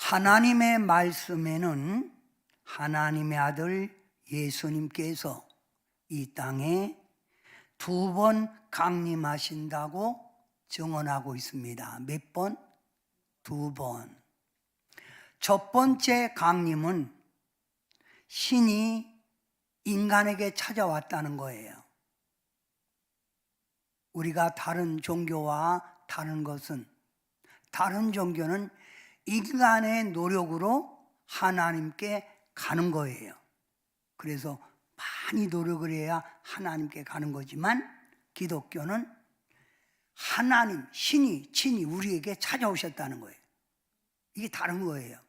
하나님의 말씀에는 하나님의 아들 예수님께서 이 땅에 2번 강림하신다고 증언하고 있습니다. 몇 번? 2번. 첫 번째 강림은 신이 인간에게 찾아왔다는 거예요. 우리가 다른 종교와 다른 것은, 다른 종교는 인간의 노력으로 하나님께 가는 거예요. 그래서 많이 노력을 해야 하나님께 가는 거지만 기독교는 하나님, 신이, 친히 우리에게 찾아오셨다는 거예요. 이게 다른 거예요.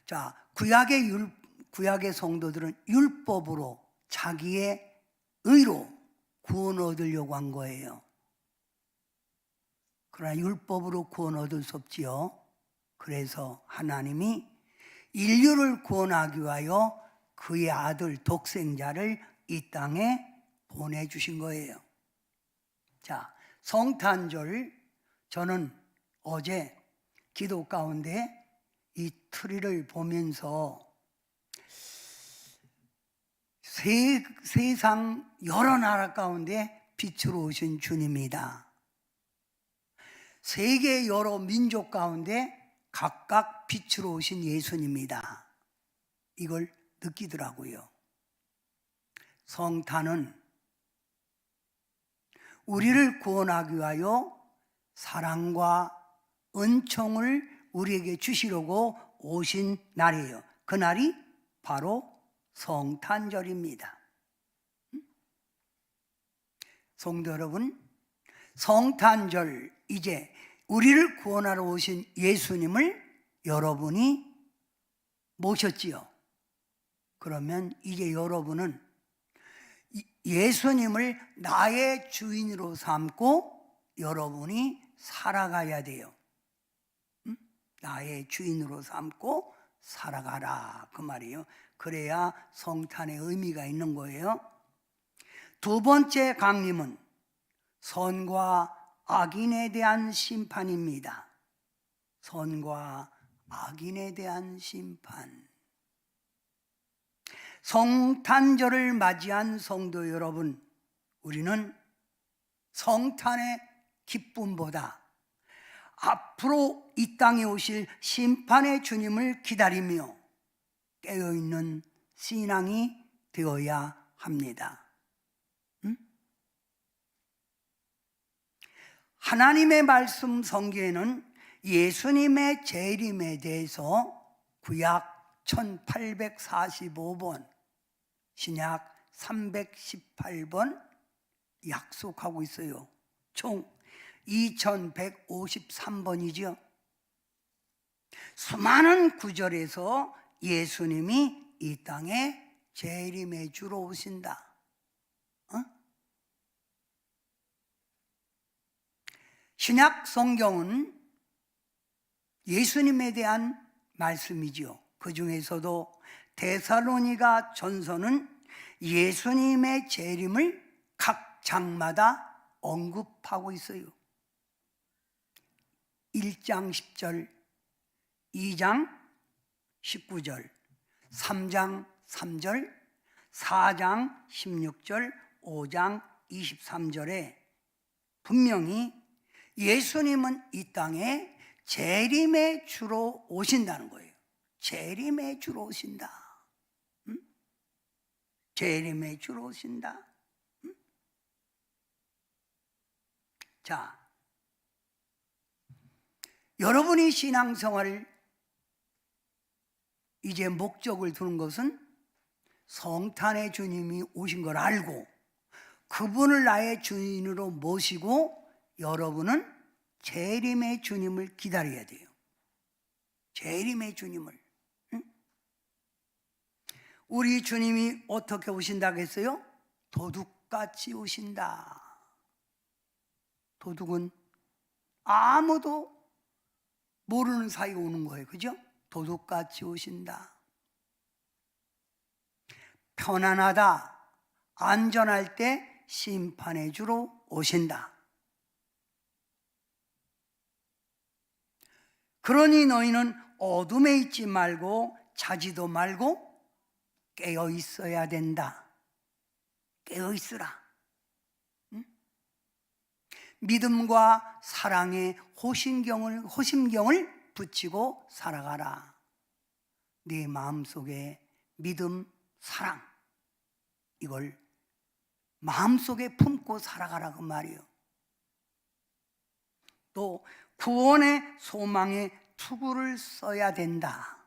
자, 구약의 성도들은 율법으로 자기의 의로 구원 얻으려고 한 거예요. 그러나 율법으로 구원 얻을 수 없지요. 그래서 하나님이 인류를 구원하기 위하여 그의 아들 독생자를 이 땅에 보내주신 거예요. 자, 성탄절, 저는 어제 기도 가운데 이 트리를 보면서 세상 여러 나라 가운데 빛으로 오신 주님이다. 세계 여러 민족 가운데 각각 빛으로 오신 예수님이다. 이걸 느끼더라고요. 성탄은 우리를 구원하기 위하여 사랑과 은총을 우리에게 주시려고 오신 날이에요. 그날이 바로 성탄절입니다. 성도 여러분, 성탄절, 이제 우리를 구원하러 오신 예수님을 여러분이 모셨지요. 그러면 이제 여러분은 예수님을 나의 주인으로 삼고 여러분이 살아가야 돼요. 나의 주인으로 삼고 살아가라, 그 말이에요. 그래야 성탄의 의미가 있는 거예요. 두 번째 강림은 선과 악인에 대한 심판입니다. 선과 악인에 대한 심판. 성탄절을 맞이한 성도 여러분, 우리는 성탄의 기쁨보다 앞으로 이 땅에 오실 심판의 주님을 기다리며 깨어있는 신앙이 되어야 합니다. 하나님의 말씀 성경에는 예수님의 재림에 대해서 구약 1845번, 신약 318번 약속하고 있어요. 총 2153번이죠. 수많은 구절에서 예수님이 이 땅에 재림해 주러 오신다. 신약 성경은 예수님에 대한 말씀이지요. 그 중에서도 데살로니가 전서는 예수님의 재림을 각 장마다 언급하고 있어요. 1장 10절, 2장 19절, 3장 3절, 4장 16절, 5장 23절에 분명히 예수님은 이 땅에 재림의 주로 오신다는 거예요. 재림의 주로 오신다. 재림의 주로 오신다. 자, 여러분이 신앙생활을 이제 목적을 두는 것은 성탄의 주님이 오신 걸 알고 그분을 나의 주인으로 모시고 여러분은 재림의 주님을 기다려야 돼요. 재림의 주님을. 우리 주님이 어떻게 오신다고 했어요? 도둑같이 오신다. 도둑은 아무도 모르는 사이에 오는 거예요. 그죠? 도둑같이 오신다. 편안하다, 안전할 때 심판해 주러 오신다. 그러니 너희는 어둠에 있지 말고 자지도 말고 깨어 있어야 된다. 깨어 있으라. 응? 믿음과 사랑의 호심경을 붙이고 살아가라. 네 마음속에 믿음, 사랑, 이걸 마음속에 품고 살아가라 그 말이에요. 또 구원의 소망에 투구를 써야 된다.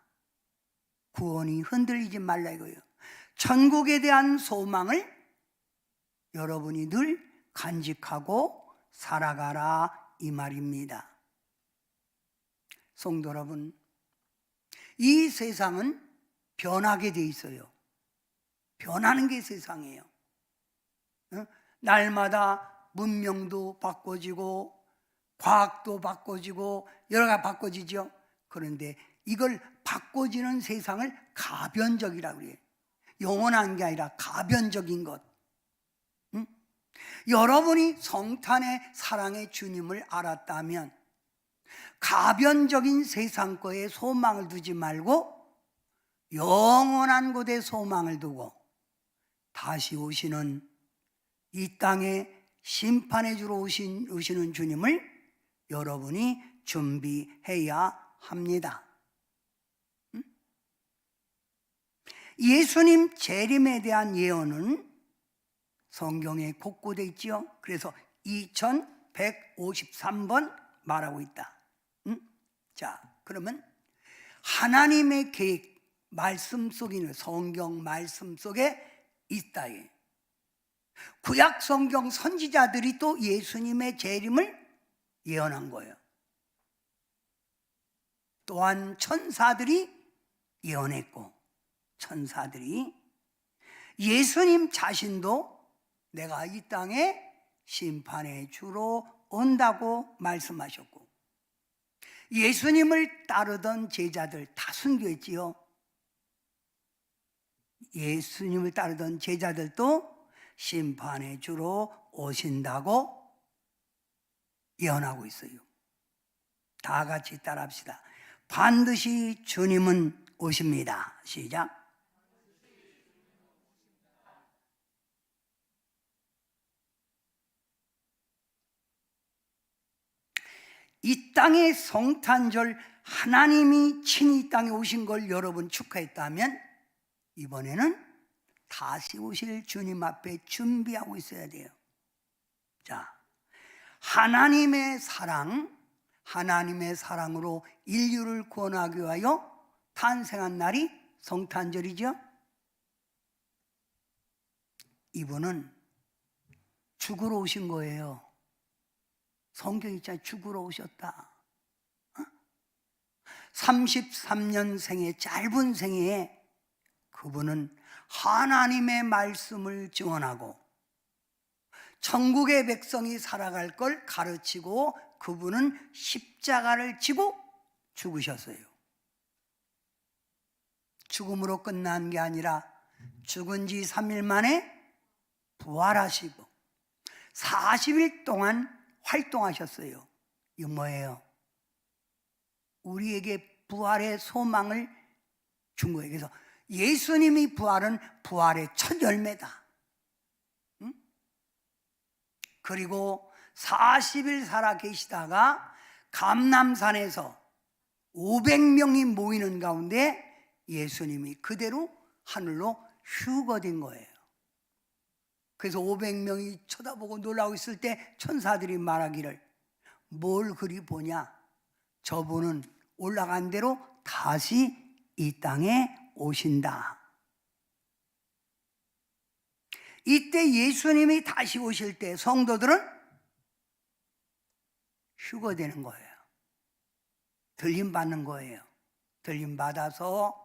구원이 흔들리지 말라 이거예요. 천국에 대한 소망을 여러분이 늘 간직하고 살아가라 이 말입니다. 성도 여러분, 이 세상은 변하게 돼 있어요. 변하는 게 세상이에요. 날마다 문명도 바꿔지고 과학도 바꿔지고 여러 가지 바꿔지죠. 그런데 이걸 바꿔지는 세상을 가변적이라고 그래요. 영원한 게 아니라 가변적인 것. 응? 여러분이 성탄의 사랑의 주님을 알았다면 가변적인 세상 거에 소망을 두지 말고 영원한 곳에 소망을 두고 다시 오시는 이 땅에 심판해 주러 오시는 주님을 여러분이 준비해야 합니다. 예수님 재림에 대한 예언은 성경에 곳곳에 있지요. 그래서 2153번 말하고 있다. 자, 그러면 하나님의 계획, 말씀 속에 있는 성경 말씀 속에 있다. 구약 성경 선지자들이 또 예수님의 재림을 예언한 거예요. 또한 천사들이 예언했고, 천사들이 예수님 자신도 내가 이 땅에 심판의 주로 온다고 말씀하셨고, 예수님을 따르던 제자들 다 순교했지요. 예수님을 따르던 제자들도 심판의 주로 오신다고 예언하고 있어요. 다 같이 따라합시다. 반드시 주님은 오십니다. 시작. 이 땅의 성탄절 하나님이 친히 이 땅에 오신 걸 여러분 축하했다면 이번에는 다시 오실 주님 앞에 준비하고 있어야 돼요. 자, 하나님의 사랑으로 인류를 구원하기 위하여 탄생한 날이 성탄절이죠. 이분은 죽으러 오신 거예요. 성경에 있잖아요. 죽으러 오셨다. 33년 생애, 짧은 생애에 그분은 하나님의 말씀을 증언하고 천국의 백성이 살아갈 걸 가르치고 그분은 십자가를 지고 죽으셨어요. 죽음으로 끝난 게 아니라 죽은 지 3일 만에 부활하시고 40일 동안 활동하셨어요. 이거 뭐예요? 우리에게 부활의 소망을 준 거예요. 그래서 예수님이 부활은 부활의 첫 열매다. 응? 그리고 40일 살아 계시다가 감람산에서 500명이 모이는 가운데 예수님이 그대로 하늘로 휴거된 거예요. 그래서 500명이 쳐다보고 놀라고 있을 때 천사들이 말하기를 뭘 그리 보냐? 저분은 올라간 대로 다시 이 땅에 오신다. 이때 예수님이 다시 오실 때 성도들은 휴거되는 거예요. 들림 받는 거예요. 들림 받아서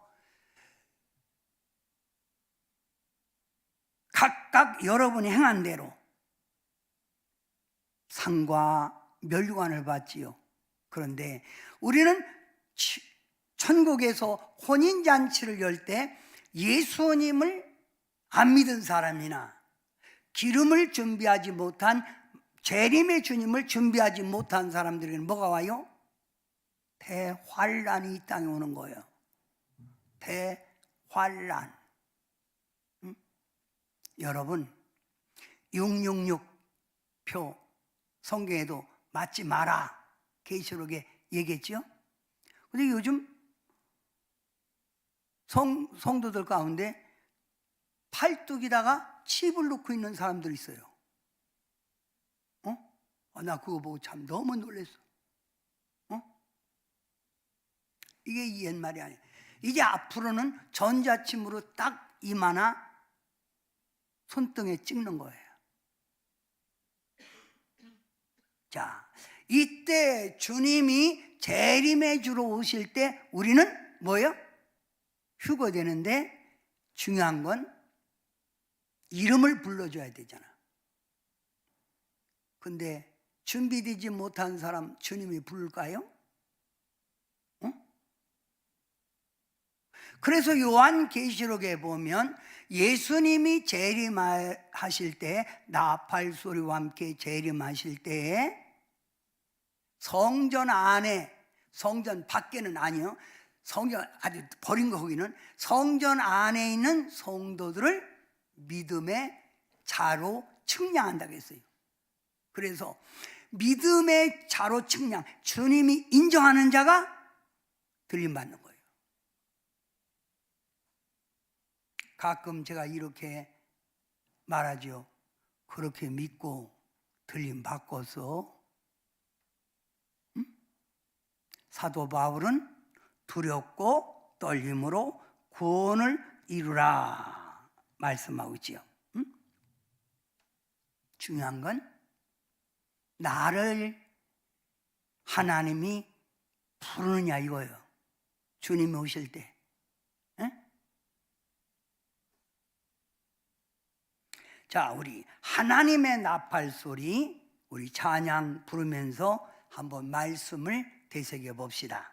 각각 여러분이 행한 대로 상과 멸류관을 받지요. 그런데 우리는 천국에서 혼인잔치를 열 때 예수님을 안 믿은 사람이나 기름을 준비하지 못한 재림의 주님을 준비하지 못한 사람들에게는 뭐가 와요? 대환란이 이 땅에 오는 거예요. 대환란. 여러분 666표 성경에도 맞지 마라 계시록에 얘기했죠. 근데 요즘 성도들 가운데 팔뚝에다가 칩을 놓고 있는 사람들이 있어요. 나 그거 보고 참 너무 놀랐어. 이게 옛말이 아니야. 이제 앞으로는 전자침으로 딱 이마나 손등에 찍는 거예요. 자, 이때 주님이 재림해 주러 오실 때 우리는 뭐예요? 휴거되는데 중요한 건 이름을 불러줘야 되잖아. 근데 준비되지 못한 사람 주님이 부를까요? 그래서 요한계시록에 보면 예수님이 재림하실 때, 나팔 소리와 함께 재림하실 때 성전 안에, 성전 밖에는 아니요, 성전 아주 버린 거 거기는 성전 안에 있는 성도들을 믿음의 자로 측량한다고 했어요. 그래서 믿음의 자로 측량, 주님이 인정하는 자가 들림받는 거예요. 가끔 제가 이렇게 말하죠. 그렇게 믿고 들림받고서 사도 바울은 두렵고 떨림으로 구원을 이루라 말씀하고 있지요. 중요한 건 나를 하나님이 부르느냐 이거예요. 주님이 오실 때. 자, 우리 하나님의 나팔 소리, 우리 찬양 부르면서 한번 말씀을 되새겨 봅시다.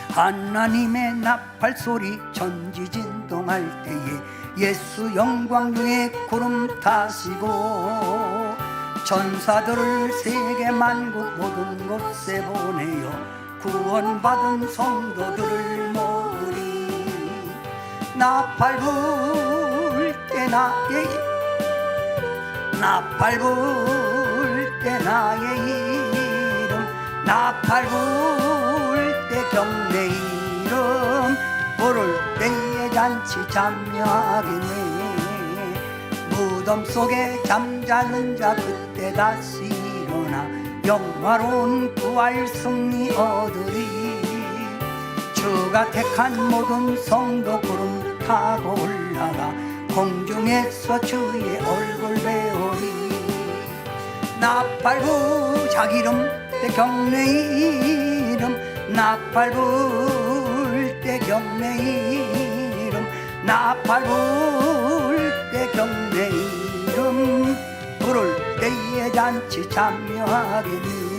하나님의 나팔 소리 전지진동할 때에 예수 영광 중에 구름 타시고 전사들을 세계 만국 모든 곳에 보내어 구원받은 성도들을 모으리. 나팔 불 때 나의 나팔 불 때 나의 이름 나팔 불 때 경내 이름 부를 때에 잔치 참여하겠네. 무덤 속에 잠자는 자 그때 다시 일어나 영화로운 부활 승리 얻으리. 주가 택한 모든 성도 구름 타고 올라가 공중에서 주의 얼굴 배우리. 나팔 부 자기 이름 때 경내 이름 나팔 불 때 경내 이름 나팔 불 때 경내 이름 부를 때에 잔치 참여하겠니.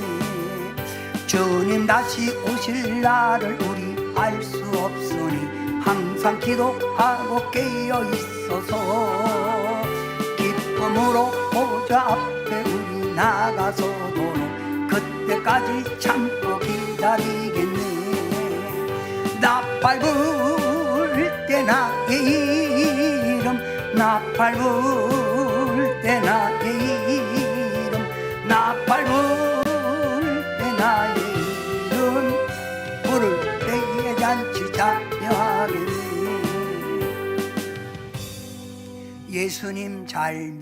주님 다시 오실 날을 우리 알 수 없으니 항상 기도하고 깨어 있어서 기쁨으로 보좌 앞에 우리 나가서도록 그때까지 참고 기다리겠네. 나팔 불 때 나의 이름 나팔 불 때 나의 이름 나팔 불 때 나의 이름 부를 때에 잔치 참여하겠네. 예수님 잘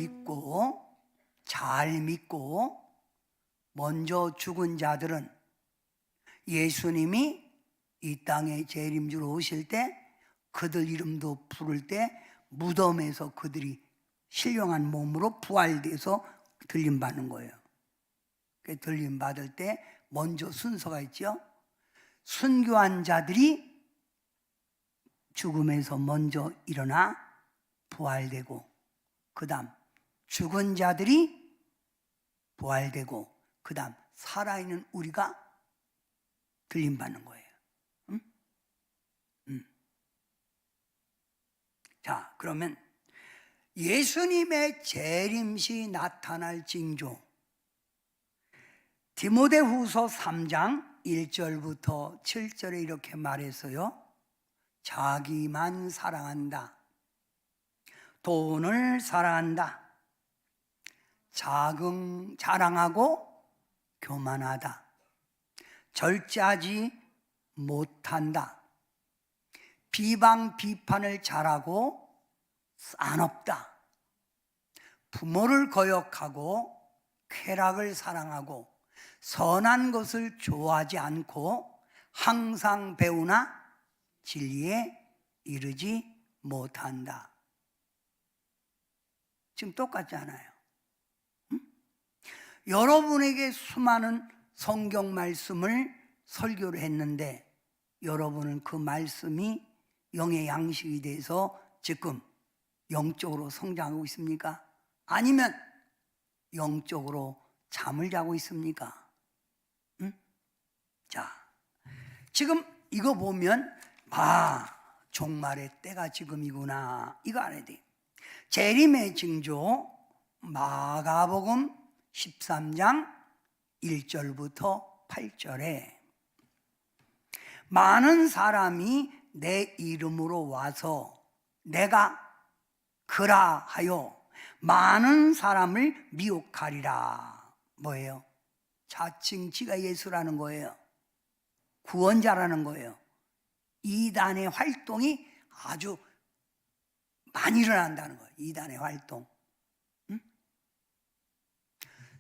믿고 먼저 죽은 자들은 예수님이 이 땅에 재림주로 오실 때 그들 이름도 부를 때 무덤에서 그들이 신령한 몸으로 부활돼서 들림받는 거예요. 들림받을 때 먼저 순서가 있죠. 순교한 자들이 죽음에서 먼저 일어나 부활되고, 그 다음 죽은 자들이 부활되고, 그 다음 살아있는 우리가 들림받는 거예요. 자, 그러면 예수님의 재림시 나타날 징조. 디모데후서 3장 1절부터 7절에 이렇게 말했어요. 자기만 사랑한다. 돈을 사랑한다. 자랑하고 교만하다. 절제하지 못한다. 비방 비판을 잘하고 싸납다. 부모를 거역하고 쾌락을 사랑하고 선한 것을 좋아하지 않고 항상 배우나 진리에 이르지 못한다. 지금 똑같지 않아요? 응? 여러분에게 수많은 성경 말씀을 설교를 했는데 여러분은 그 말씀이 영의 양식이 돼서 지금 영적으로 성장하고 있습니까? 아니면 영적으로 잠을 자고 있습니까? 응? 자, 지금 이거 보면 종말의 때가 지금이구나, 이거 알아야 돼. 재림의 징조 마가복음 13장 1절부터 8절에 많은 사람이 내 이름으로 와서 내가 그라 하여 많은 사람을 미혹하리라. 뭐예요? 자칭 지가 예수라는 거예요. 구원자라는 거예요. 이단의 활동이 아주 많이 일어난다는 거예요. 이단의 활동. 응?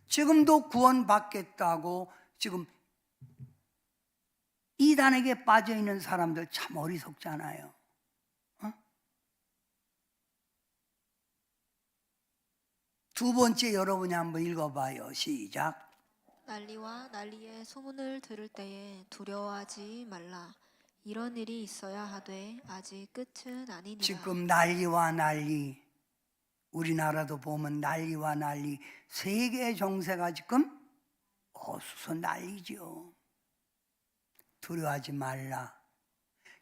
지금도 구원받겠다고 지금 이단에게 빠져있는 사람들 참 어리석잖아요. 어? 두 번째 여러분이 한번 읽어봐요. 시작. 난리와 난리의 소문을 들을 때에 두려워하지 말라. 이런 일이 있어야 하되 아직 끝은 아니니라. 지금 난리와 난리, 우리나라도 보면 난리와 난리, 세계 정세가 지금 어수선 난리죠. 두려워하지 말라.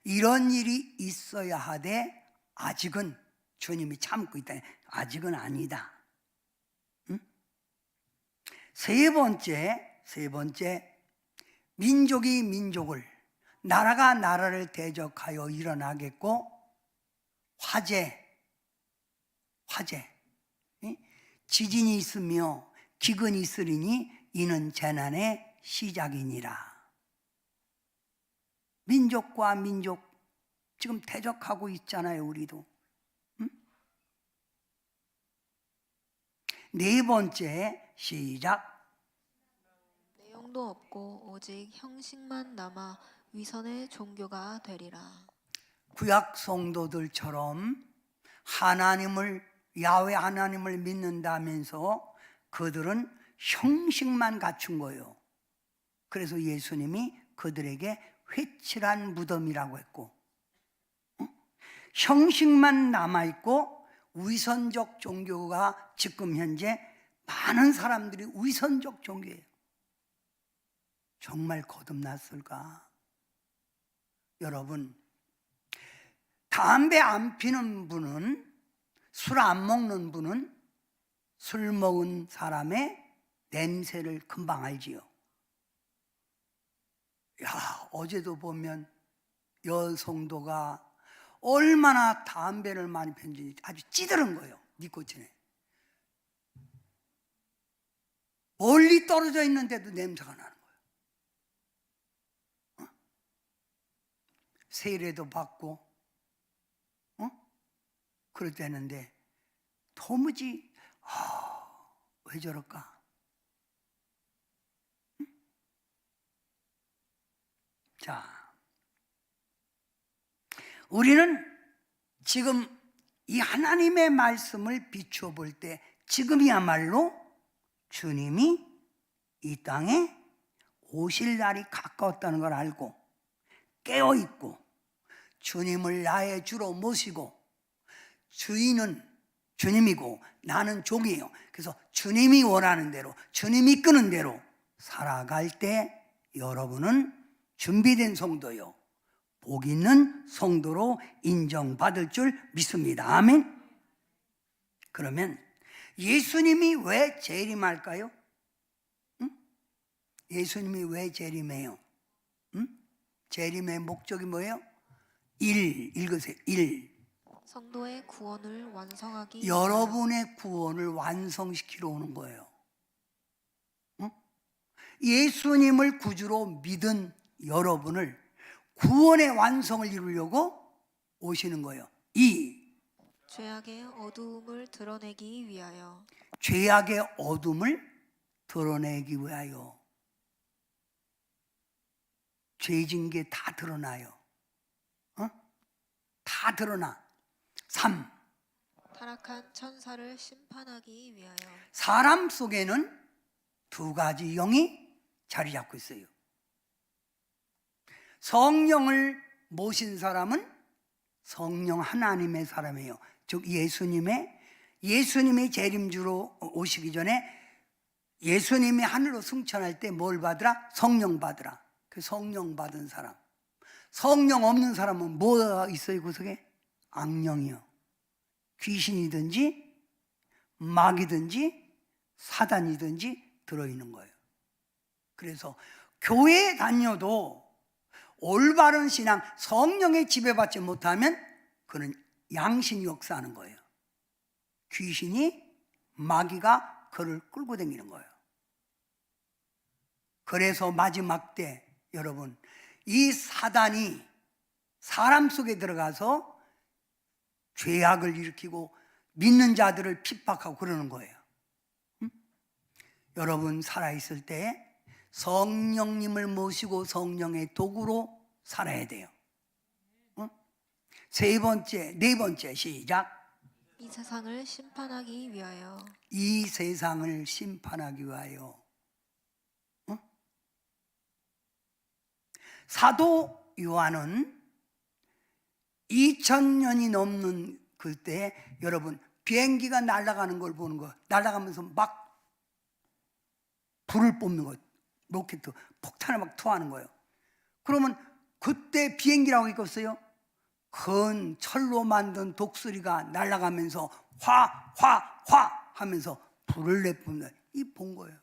이런 일이 있어야 하되 아직은, 주님이 참고 있다. 아직은 아니다. 응? 세 번째, 민족이 민족을, 나라가 나라를 대적하여 일어나겠고, 화재, 지진이 있으며 기근이 있으리니 이는 재난의 시작이니라. 민족과 민족 지금 대적하고 있잖아요, 우리도. 응? 네 번째, 시작. 내용도 없고 오직 형식만 남아 위선의 종교가 되리라. 구약 성도들처럼 야훼 하나님을 믿는다면서 그들은 형식만 갖춘 거예요. 그래서 예수님이 그들에게 회칠한 무덤이라고 했고, 형식만 남아있고 위선적 종교가 지금 현재 많은 사람들이 위선적 종교예요. 정말 거듭났을까? 여러분, 담배 안 피는 분은, 술 안 먹는 분은 술 먹은 사람의 냄새를 금방 알지요. 어제도 보면 여성도가 얼마나 담배를 많이 피는지 아주 찌들은 거예요. 니코틴에. 멀리 떨어져 있는데도 냄새가 나는 거예요. 세례도 받고 그럴 때는데 도무지 왜 저럴까? 자, 우리는 지금 이 하나님의 말씀을 비추어 볼 때 지금이야말로 주님이 이 땅에 오실 날이 가까웠다는 걸 알고 깨어 있고 주님을 나의 주로 모시고, 주인은 주님이고 나는 종이에요. 그래서 주님이 원하는 대로, 주님이 이끄는 대로 살아갈 때 여러분은 준비된 성도요, 복 있는 성도로 인정받을 줄 믿습니다. 아멘. 그러면 예수님이 왜 재림할까요? 응? 예수님이 왜 재림해요? 응? 재림의 목적이 뭐예요? 읽으세요. 성도의 구원을 완성하기 여러분의 구원을 완성시키러 오는 거예요. 응? 예수님을 구주로 믿은 여러분을 구원의 완성을 이루려고 오시는 거예요. 죄악의 어두움을 드러내기 위하여. 죄악의 어둠을 드러내기 위하여. 죄진 게 다 드러나요. 다 드러나. 3. 타락한 천사를 심판하기 위하여. 사람 속에는 두 가지 영이 자리 잡고 있어요. 성령을 모신 사람은 성령 하나님의 사람이에요. 즉 예수님이 재림주로 오시기 전에 예수님이 하늘로 승천할 때 뭘 받으라? 성령 받으라. 그 성령 받은 사람. 성령 없는 사람은 뭐가 있어요? 그 속에? 악령이요. 귀신이든지 마귀든지 사단이든지 들어있는 거예요. 그래서 교회에 다녀도 올바른 신앙, 성령에 지배받지 못하면 그는 양심이 역사하는 거예요. 귀신이, 마귀가 그를 끌고 다니는 거예요. 그래서 마지막 때 여러분, 이 사단이 사람 속에 들어가서 죄악을 일으키고 믿는 자들을 핍박하고 그러는 거예요. 여러분 살아있을 때 성령님을 모시고 성령의 도구로 살아야 돼요. 네 번째 시작. 이 세상을 심판하기 위하여. 이 세상을 심판하기 위하여. 사도 요한은 2000년이 넘는 그때 여러분 비행기가 날아가는 걸 보는 거예요. 날아가면서 막 불을 뿜는 거예요. 로켓 폭탄을 막 투하는 거예요. 그러면 그때 비행기라고 있겠어요? 큰 철로 만든 독수리가 날아가면서 화 하면서 불을 내뿜는 이 본 거예요.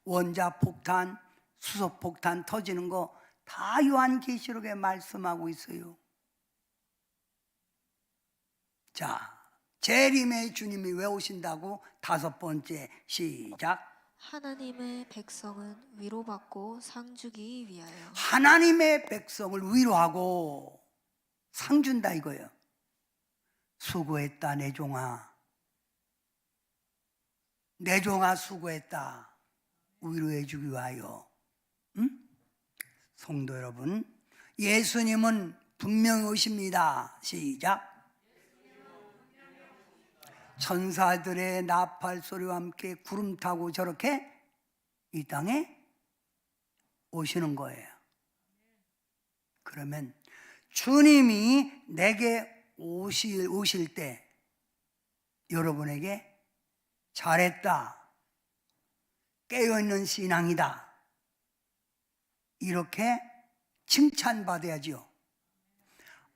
원자폭탄, 수소폭탄 터지는 거 다 요한계시록에 말씀하고 있어요. 자, 재림의 주님이 왜 오신다고? 5번째 시작. 하나님의 백성은 위로받고 상주기 위하여. 하나님의 백성을 위로하고 상 준다 이거예요. 수고했다 내 종아. 내 종아 수고했다. 위로해 주기 위하여. 성도 여러분, 예수님은 분명히 오십니다. 시작. 천사들의 나팔 소리와 함께 구름 타고 저렇게 이 땅에 오시는 거예요. 그러면 주님이 내게 오실 때 여러분에게 잘했다, 깨어있는 신앙이다, 이렇게 칭찬받아야지요.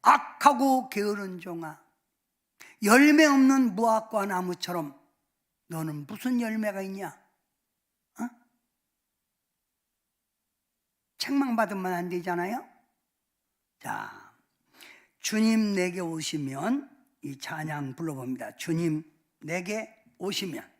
악하고 게으른 종아, 열매 없는 무화과 나무처럼 너는 무슨 열매가 있냐? 책망받으면 안 되잖아요. 자, 주님 내게 오시면 이 찬양 불러봅니다. 주님 내게 오시면.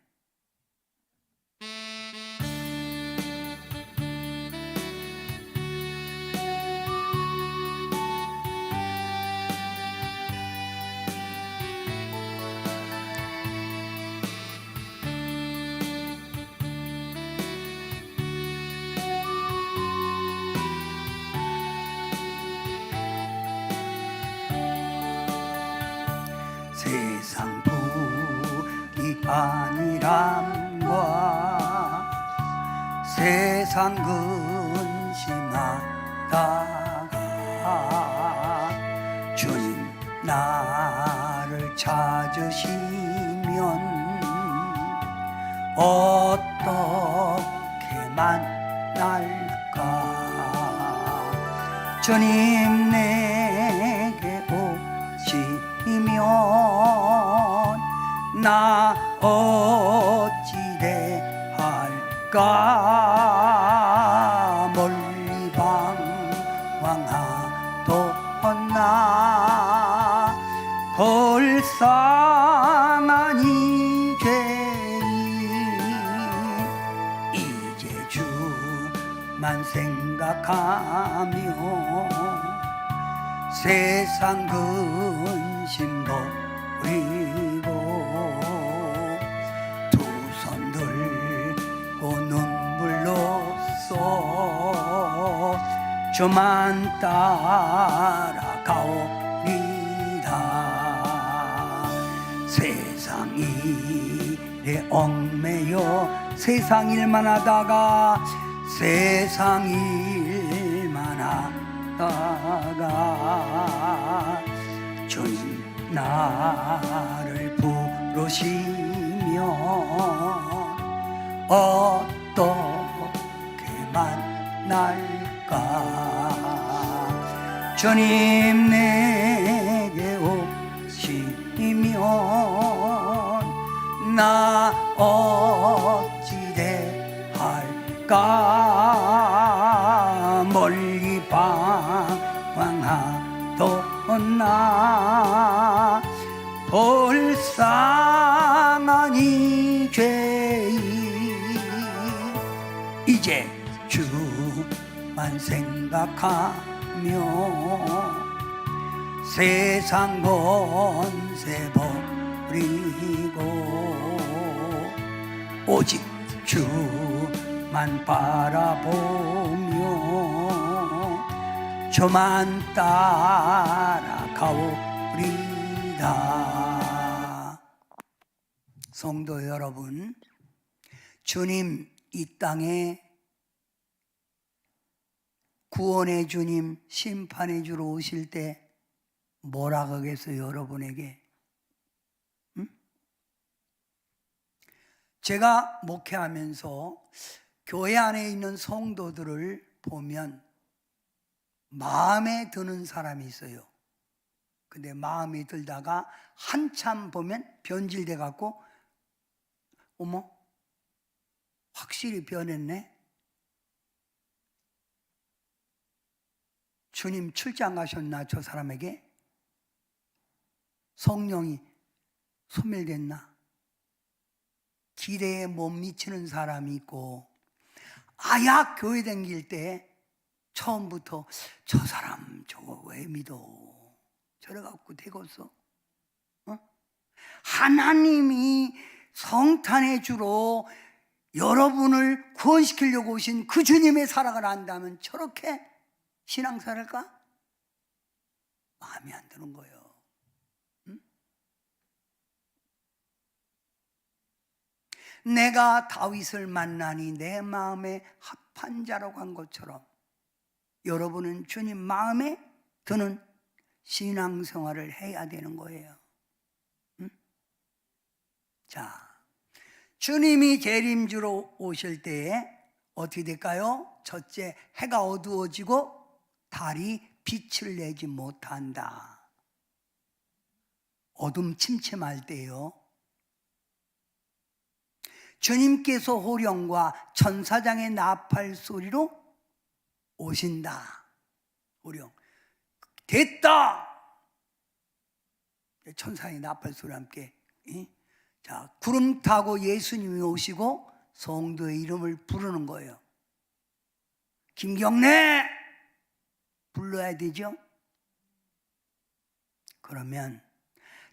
세상 불이 아니람과 세상 근심하다가 주님 나를 찾으시면 어떻게 만날까? 주님 내게 오시면 어찌 대할까 멀리 방황하도나 불쌍한 이 죄인 이제 주만 생각하며 세상 근심 버리고 두 손 들고 눈물로써 주만 따라가오리다. 세상 일에 얽매여 세상 일만 하다가 세상 일만 하다가 주님 나를 부르시면 어떻게 만날까. 주님 내게 오시면 나 어찌 대할까 멀리 방황하도나 불쌍한 이 죄인 이제 주만 생각하며 세상 권세 버리고 오직 주만 바라보며 주만 따라가오리다. 성도 여러분, 주님 이 땅에 구원의 주님, 심판의 주로 오실 때 뭐라 하겠어요, 여러분에게? 제가 목회하면서 교회 안에 있는 성도들을 보면 마음에 드는 사람이 있어요. 근데 마음에 들다가 한참 보면 변질돼 갖고 어머, 확실히 변했네. 주님 출장 가셨나, 저 사람에게? 성령이 소멸됐나? 기대에 못 미치는 사람이 있고, 아야 교회 다닐 때 처음부터 저 사람 저거 왜 믿어? 저래 갖고 되겠어? 하나님이 성탄의 주로 여러분을 구원시키려고 오신 그 주님의 사랑을 안다면 저렇게 신앙사랄까? 마음에 안 드는 거예요. 내가 다윗을 만나니 내 마음에 합한 자라고 한 것처럼 여러분은 주님 마음에 드는 신앙생활을 해야 되는 거예요. 자, 주님이 재림주로 오실 때에 어떻게 될까요? 첫째, 해가 어두워지고 달이 빛을 내지 못한다. 어둠 침침할 때요. 주님께서 호령과 천사장의 나팔 소리로 오신다. 호령 됐다. 천사의 나팔 소리와 함께 자, 구름 타고 예수님이 오시고 성도의 이름을 부르는 거예요. 김경래 불러야 되죠. 그러면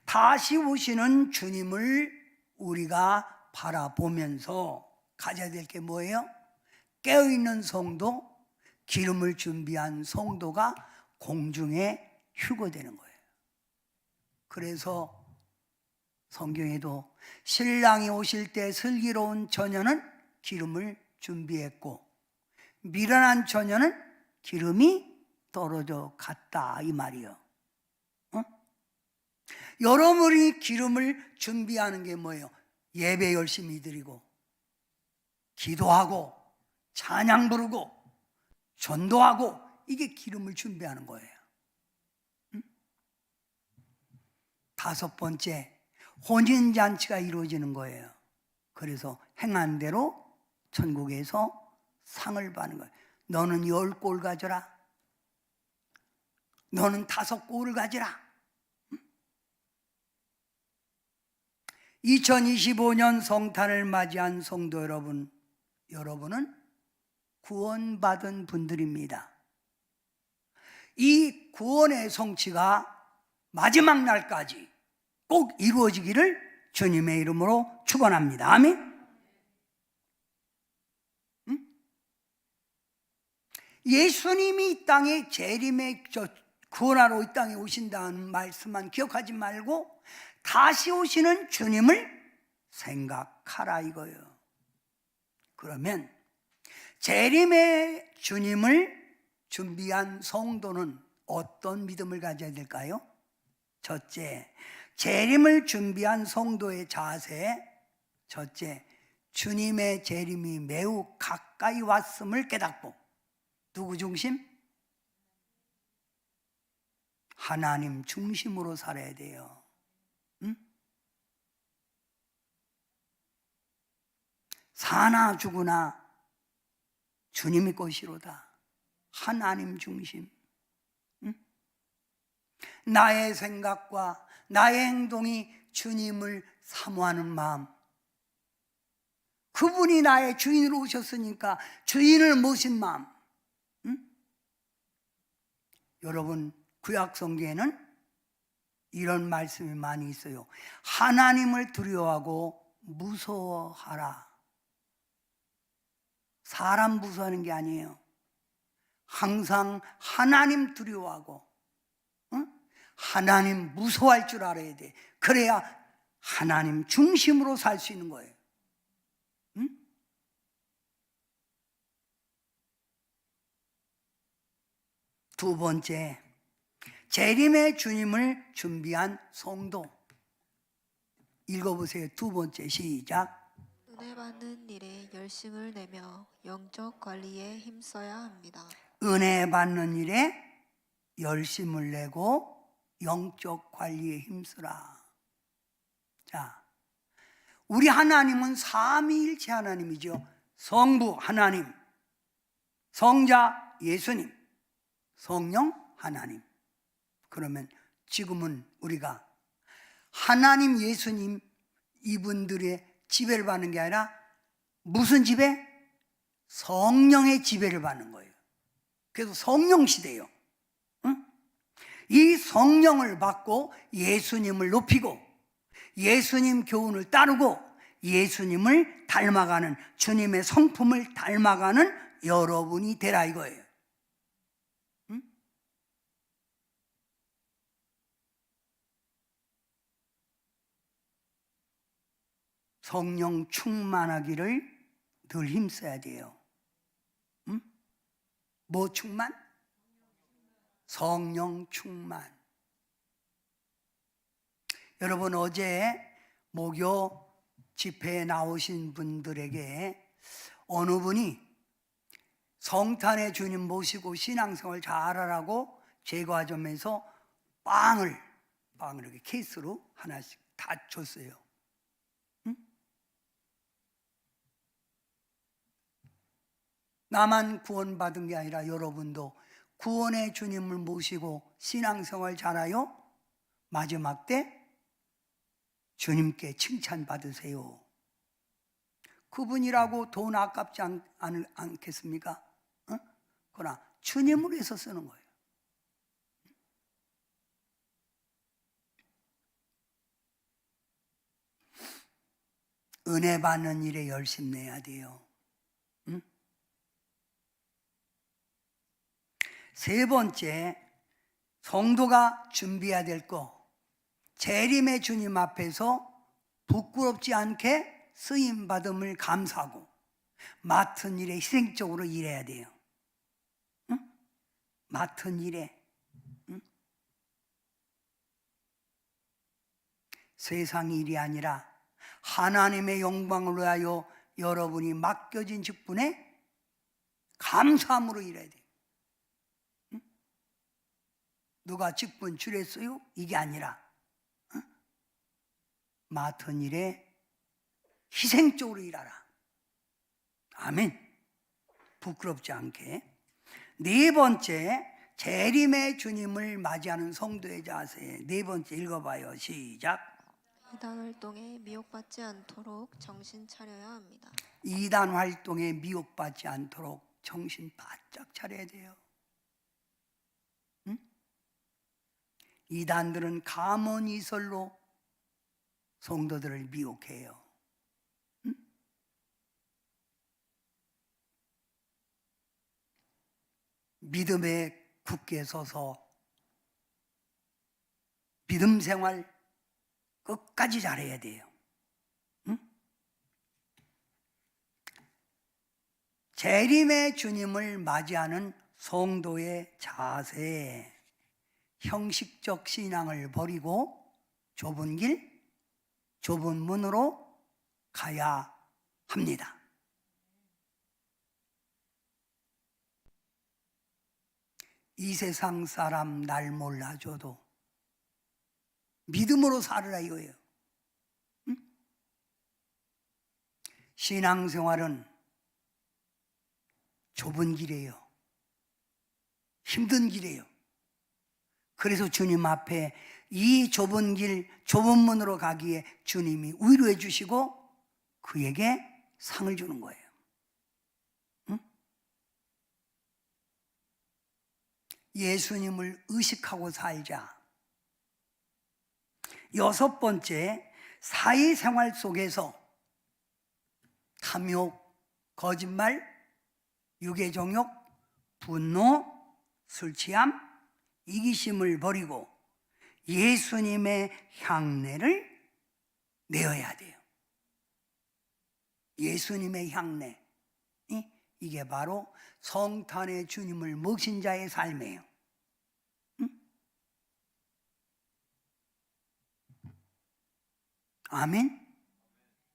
다시 오시는 주님을 우리가 바라보면서 가져야 될 게 뭐예요? 깨어있는 성도, 기름을 준비한 성도가 공중에 휴거되는 거예요. 그래서 성경에도 신랑이 오실 때 슬기로운 처녀는 기름을 준비했고 미련한 처녀는 기름이 떨어져 갔다, 이 말이요. 여러분이 기름을 준비하는 게 뭐예요? 예배 열심히 드리고 기도하고 찬양 부르고 전도하고, 이게 기름을 준비하는 거예요. 다섯 번째, 혼인잔치가 이루어지는 거예요. 그래서 행한 대로 천국에서 상을 받는 거예요. 너는 10골 가져라. 너는 5골을 가져라. 2025년 성탄을 맞이한 성도 여러분, 여러분은 구원받은 분들입니다. 이 구원의 성취가 마지막 날까지 꼭 이루어지기를 주님의 이름으로 축원합니다. 아멘. 예수님이 이 땅에 재림의 구원하러 이 땅에 오신다는 말씀만 기억하지 말고 다시 오시는 주님을 생각하라 이거예요. 그러면 재림의 주님을 준비한 성도는 어떤 믿음을 가져야 될까요? 첫째, 재림을 준비한 성도의 자세. 첫째, 주님의 재림이 매우 가까이 왔음을 깨닫고. 누구 중심? 하나님 중심으로 살아야 돼요. 응? 사나 죽으나 주님이 것이로다. 하나님 중심. 응? 나의 생각과 나의 행동이 주님을 사모하는 마음. 그분이 나의 주인으로 오셨으니까 주인을 모신 마음. 응? 여러분, 구약 성경에는 이런 말씀이 많이 있어요. 하나님을 두려워하고 무서워하라. 사람 무서워하는 게 아니에요. 항상 하나님 두려워하고, 응? 하나님 무서워할 줄 알아야 돼. 그래야 하나님 중심으로 살 수 있는 거예요. 응? 두 번째, 재림의 주님을 준비한 성도. 읽어보세요. 두 번째, 시작. 은혜 받는 일에 열심을 내며 영적 관리에 힘써야 합니다. 은혜 받는 일에 열심을 내고 영적 관리에 힘쓰라. 자, 우리 하나님은 삼위일체 하나님이죠. 성부 하나님, 성자 예수님, 성령 하나님. 그러면 지금은 우리가 하나님 예수님 이분들의 지배를 받는 게 아니라 무슨 지배? 성령의 지배를 받는 거예요. 그래서 성령 시대예요. 응? 이 성령을 받고 예수님을 높이고 예수님 교훈을 따르고 예수님을 닮아가는, 주님의 성품을 닮아가는 여러분이 되라 이거예요. 응? 성령 충만하기를 늘 힘써야 돼요. 응? 뭐 충만? 성령 충만. 여러분, 어제 목요 집회에 나오신 분들에게 어느 분이 성탄의 주님 모시고 신앙생활 잘하라고 제과점에서 빵을 이렇게 케이스로 하나씩 다 줬어요. 응? 나만 구원받은 게 아니라 여러분도 구원의 주님을 모시고 신앙생활 잘하여 마지막 때 주님께 칭찬받으세요. 그분이라고 돈 아깝지 않겠습니까? 어? 그러나 주님을 위해서 쓰는 거예요. 은혜 받는 일에 열심 내야 돼요. 응? 세 번째, 성도가 준비해야 될 거. 재림의 주님 앞에서 부끄럽지 않게 쓰임받음을 감사하고 맡은 일에 희생적으로 일해야 돼요. 응? 맡은 일에. 응? 세상 일이 아니라 하나님의 영광을 위하여 여러분이 맡겨진 직분에 감사함으로 일해야 돼요. 응? 누가 직분 줄였어요? 이게 아니라 맡은 일에 희생적으로 일하라. 아멘. 부끄럽지 않게. 네 번째, 재림의 주님을 맞이하는 성도의 자세. 네 번째 읽어봐요. 시작. 이단 활동에 미혹받지 않도록 정신 차려야 합니다. 이단 활동에 미혹받지 않도록 정신 바짝 차려야 돼요. 응? 이단들은 가문이설로 성도들을 미혹해요. 응? 믿음에 굳게 서서 믿음 생활 끝까지 잘해야 돼요. 응? 재림의 주님을 맞이하는 성도의 자세. 형식적 신앙을 버리고 좁은 길, 좁은 문으로 가야 합니다. 이 세상 사람 날 몰라줘도 믿음으로 살으라 이거예요. 응? 신앙생활은 좁은 길이에요. 힘든 길이에요. 그래서 주님 앞에 이 좁은 길, 좁은 문으로 가기에 주님이 위로해 주시고 그에게 상을 주는 거예요. 응? 예수님을 의식하고 살자. 여섯 번째, 사회생활 속에서 탐욕, 거짓말, 유괴종욕, 분노, 술취함, 이기심을 버리고 예수님의 향내를 내어야 돼요. 예수님의 향내. 이게 바로 성탄의 주님을 모신 자의 삶이에요. 응? 아멘.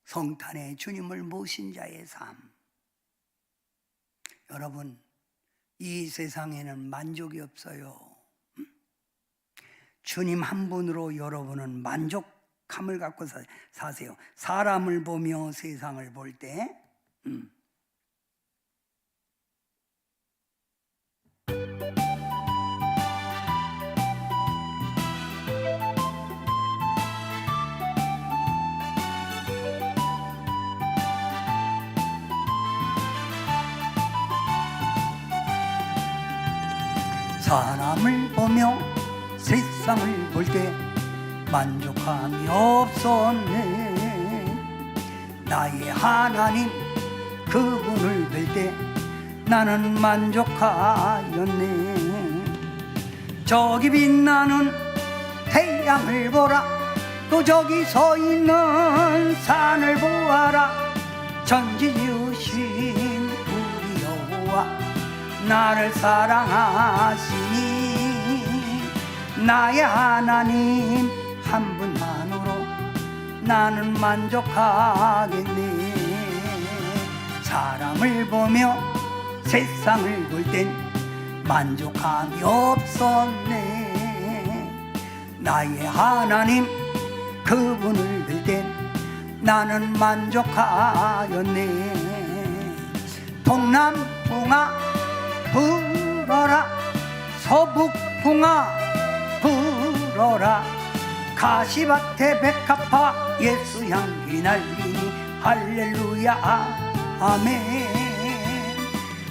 성탄의 주님을 모신 자의 삶. 여러분, 이 세상에는 만족이 없어요. 주님 한 분으로 여러분은 만족함을 갖고 사세요. 사람을 보며 세상을 볼 때 사람을 보며 세상을 볼 때 만족함이 없었네. 나의 하나님 그분을 뵐 때 나는 만족하였네. 저기 빛나는 태양을 보라. 또 저기 서 있는 산을 보아라. 전지 지으신 우리 여호와 나를 사랑하시니 나의 하나님 한 분만으로 나는 만족하겠네. 사람을 보며 세상을 볼 땐 만족함이 없었네. 나의 하나님 그분을 볼 땐 나는 만족하였네. 동남풍아 불어라. 서북풍아 불어라. 가시밭에 백합화 예수 향기 날리니 할렐루야 아멘.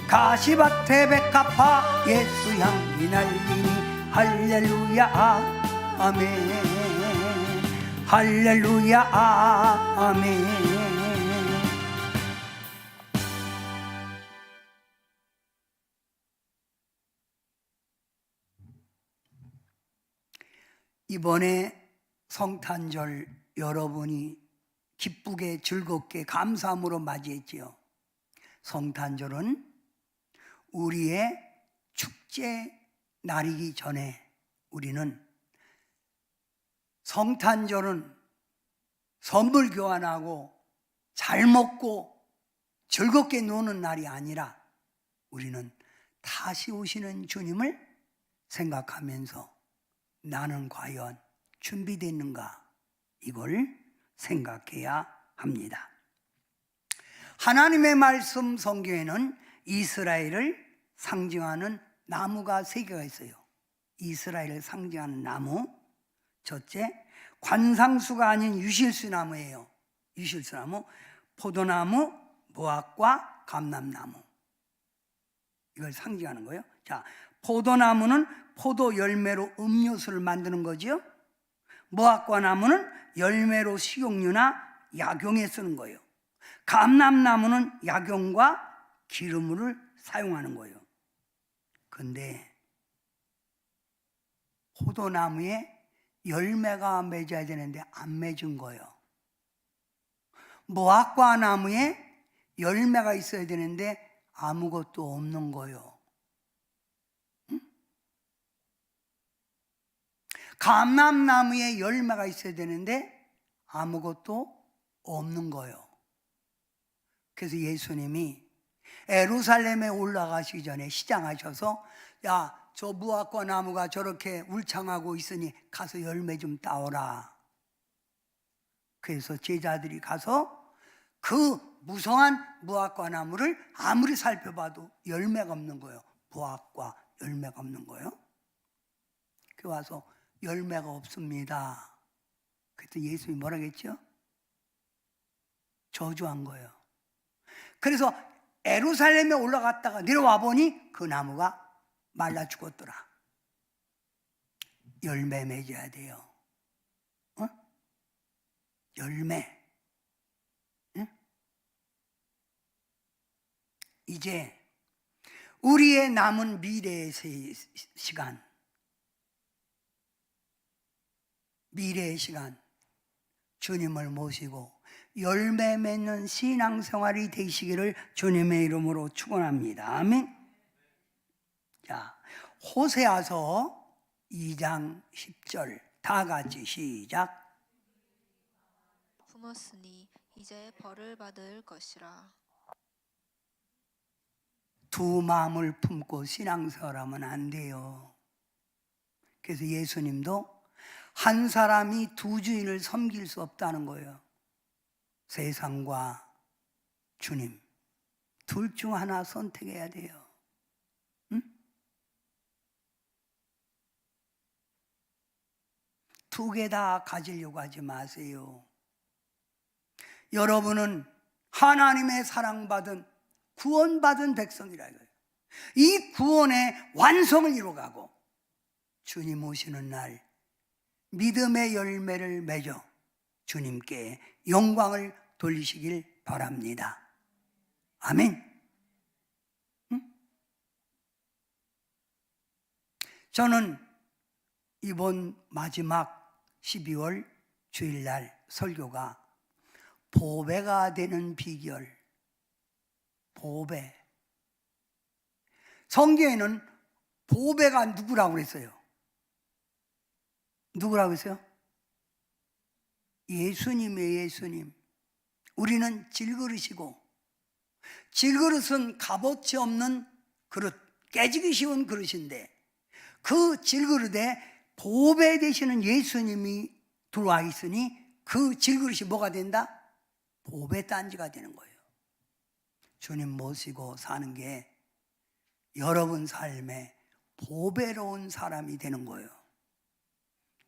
가시밭에 백합화 예수 향기 날리니 할렐루야 아멘. 할렐루야 아멘. 이번에 성탄절 여러분이 기쁘게 즐겁게 감사함으로 맞이했지요. 성탄절은 우리의 축제 날이기 전에 우리는 성탄절은 선물 교환하고 잘 먹고 즐겁게 노는 날이 아니라 우리는 다시 오시는 주님을 생각하면서 나는 과연 준비됐는가? 이걸 생각해야 합니다. 하나님의 말씀 성경에는 이스라엘을 상징하는 나무가 3개가 있어요. 이스라엘을 상징하는 나무, 첫째, 관상수가 아닌 유실수 나무예요. 유실수 나무, 포도나무, 무화과, 감람나무. 이걸 상징하는 거예요. 자, 포도나무는 포도 열매로 음료수를 만드는 거죠. 무화과 나무는 열매로 식용유나 약용에 쓰는 거예요. 감람나무는 약용과 기름을 사용하는 거예요. 근데 포도나무에 열매가 맺어야 되는데 안 맺은 거예요. 무화과 나무에 열매가 있어야 되는데 아무것도 없는 거예요. 응? 감람나무에 열매가 있어야 되는데 아무것도 없는 거예요. 그래서 예수님이 예루살렘에 올라가시기 전에 시장하셔서, 야, 저 무화과 나무가 저렇게 울창하고 있으니 가서 열매 좀 따오라. 그래서 제자들이 가서 그 무성한 무화과 나무를 아무리 살펴봐도 열매가 없는 거예요. 무화과 열매가 없는 거예요. 그 와서 열매가 없습니다. 그때 예수님이 뭐라고 했죠? 저주한 거예요. 그래서 예루살렘에 올라갔다가 내려와 보니 그 나무가 말라 죽었더라. 열매 맺어야 돼요. 어? 열매. 응? 이제 우리의 남은 미래의 시간, 주님을 모시고 열매 맺는 신앙생활이 되시기를 주님의 이름으로 축원합니다. 아멘. 자, 호세아서 2장 10절 다 같이 시작. 품었으니 이제 벌을 받을 것이라. 두 마음을 품고 신앙생활하면 안 돼요. 그래서 예수님도 한 사람이 두 주인을 섬길 수 없다는 거예요. 세상과 주님, 둘 중 하나 선택해야 돼요. 응? 두 개 다 가지려고 하지 마세요. 여러분은 하나님의 사랑받은 구원받은 백성이라 이거예요. 이 구원의 완성을 이루어가고 주님 오시는 날 믿음의 열매를 맺어 주님께 영광을 돌리시길 바랍니다. 아멘. 응? 저는 이번 마지막 12월 주일날 설교가 보배가 되는 비결, 보배. 성경에는 보배가 누구라고 그랬어요? 누구라고 했어요? 예수님이에요. 예수님. 우리는 질그릇이고, 질그릇은 값어치 없는 그릇, 깨지기 쉬운 그릇인데 그 질그릇에 보배 되시는 예수님이 들어와 있으니 그 질그릇이 뭐가 된다? 보배 단지가 되는 거예요. 주님 모시고 사는 게 여러분 삶에 보배로운 사람이 되는 거예요.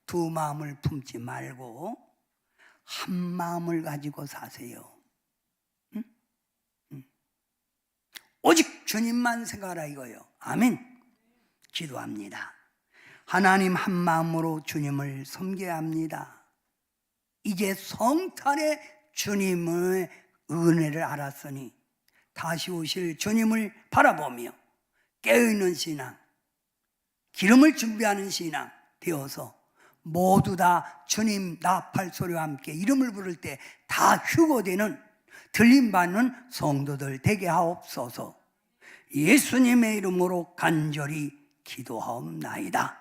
두 마음을 품지 말고 한 마음을 가지고 사세요. 응? 응. 오직 주님만 생각하라 이거예요. 아멘. 기도합니다. 하나님 한 마음으로 주님을 섬겨야 합니다. 이제 성탄의 주님의 은혜를 알았으니 다시 오실 주님을 바라보며 깨어있는 신앙, 기름을 준비하는 신앙 되어서 모두 다 주님 나팔 소리와 함께 이름을 부를 때 다 휴거되는 들림받는 성도들 되게 하옵소서. 예수님의 이름으로 간절히 기도하옵나이다.